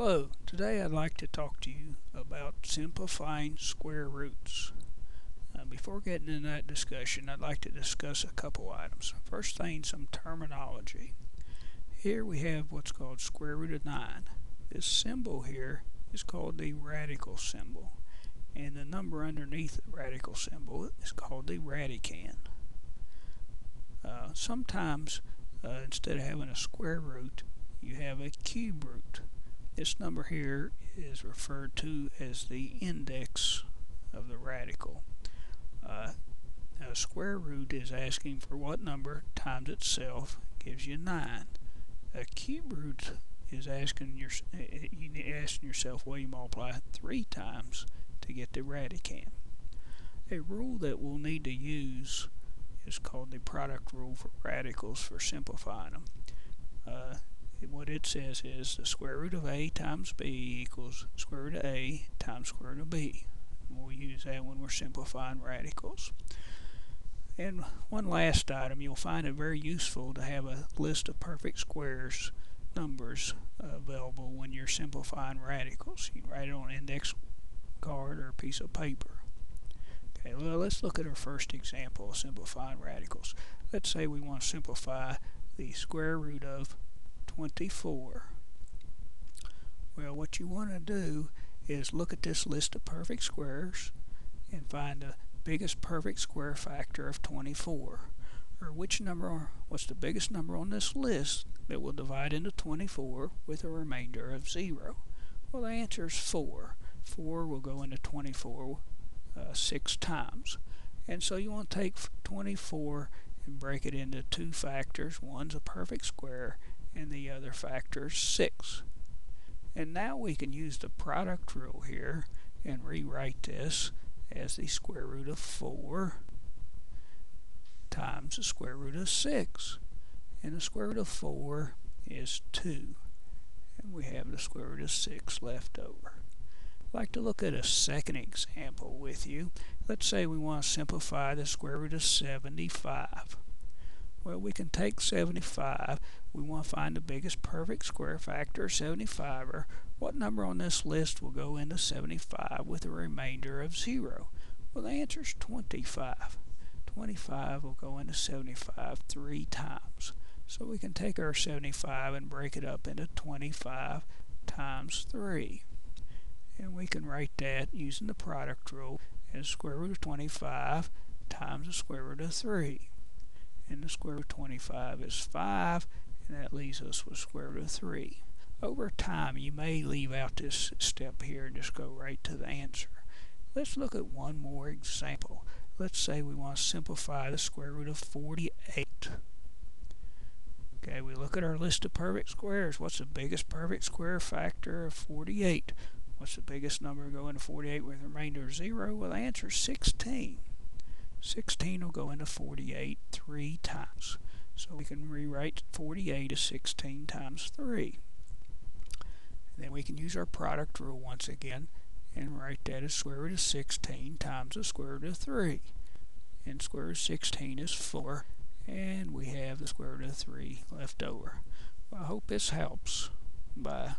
Hello, today I'd like to talk to you about simplifying square roots. Before getting into that discussion, I'd like to discuss a couple items. First thing, some terminology. Here we have what's called square root of 9. This symbol here is called the radical symbol, and the number underneath the radical symbol is called the radicand. Sometimes, instead of having a square root, you have a cube root. This number here is referred to as the index of the radical. A square root is asking for what number times itself gives you 9. A cube root is asking yourself, well, you multiply 3 times to get the radicand. A rule that we'll need to use is called the product rule for radicals for simplifying them. What it says is the square root of a times b equals square root of a times square root of b. We'll use that when we're simplifying radicals. And one last item, you'll find it very useful to have a list of perfect squares numbers available when you're simplifying radicals. You can write it on an index card or a piece of paper. Okay, well, let's look at our first example of simplifying radicals. Let's say we want to simplify the square root of 24. Well, what you want to do is look at this list of perfect squares and find the biggest perfect square factor of 24, or what's the biggest number on this list that will divide into 24 with a remainder of 0. Well, the answer is 4. 4 will go into 24 6 times, and so you want to take 24 and break it into two factors. One's a perfect square and the other factor is 6. And now we can use the product rule here and rewrite this as the square root of 4 times the square root of 6. And the square root of 4 is 2. And we have the square root of 6 left over. I'd like to look at a second example with you. Let's say we want to simplify the square root of 75. Well, we can take 75. We want to find the biggest perfect square factor of 75, or what number on this list will go into 75 with a remainder of 0? Well, the answer is 25. 25 will go into 75 3 times. So we can take our 75 and break it up into 25 times 3. And we can write that using the product rule as square root of 25 times the square root of 3. And the square root of 25 is 5, and that leaves us with square root of 3. Over time, you may leave out this step here and just go right to the answer. Let's look at one more example. Let's say we want to simplify the square root of 48. Okay, we look at our list of perfect squares. What's the biggest perfect square factor of 48? What's the biggest number going to 48 with a remainder of 0? Well, the answer is 16. 16 will go into 48 3 times. So we can rewrite 48 as 16 times 3. And then we can use our product rule once again and write that as square root of 16 times the square root of 3. And square root of 16 is 4. And we have the square root of 3 left over. Well, I hope this helps. Bye.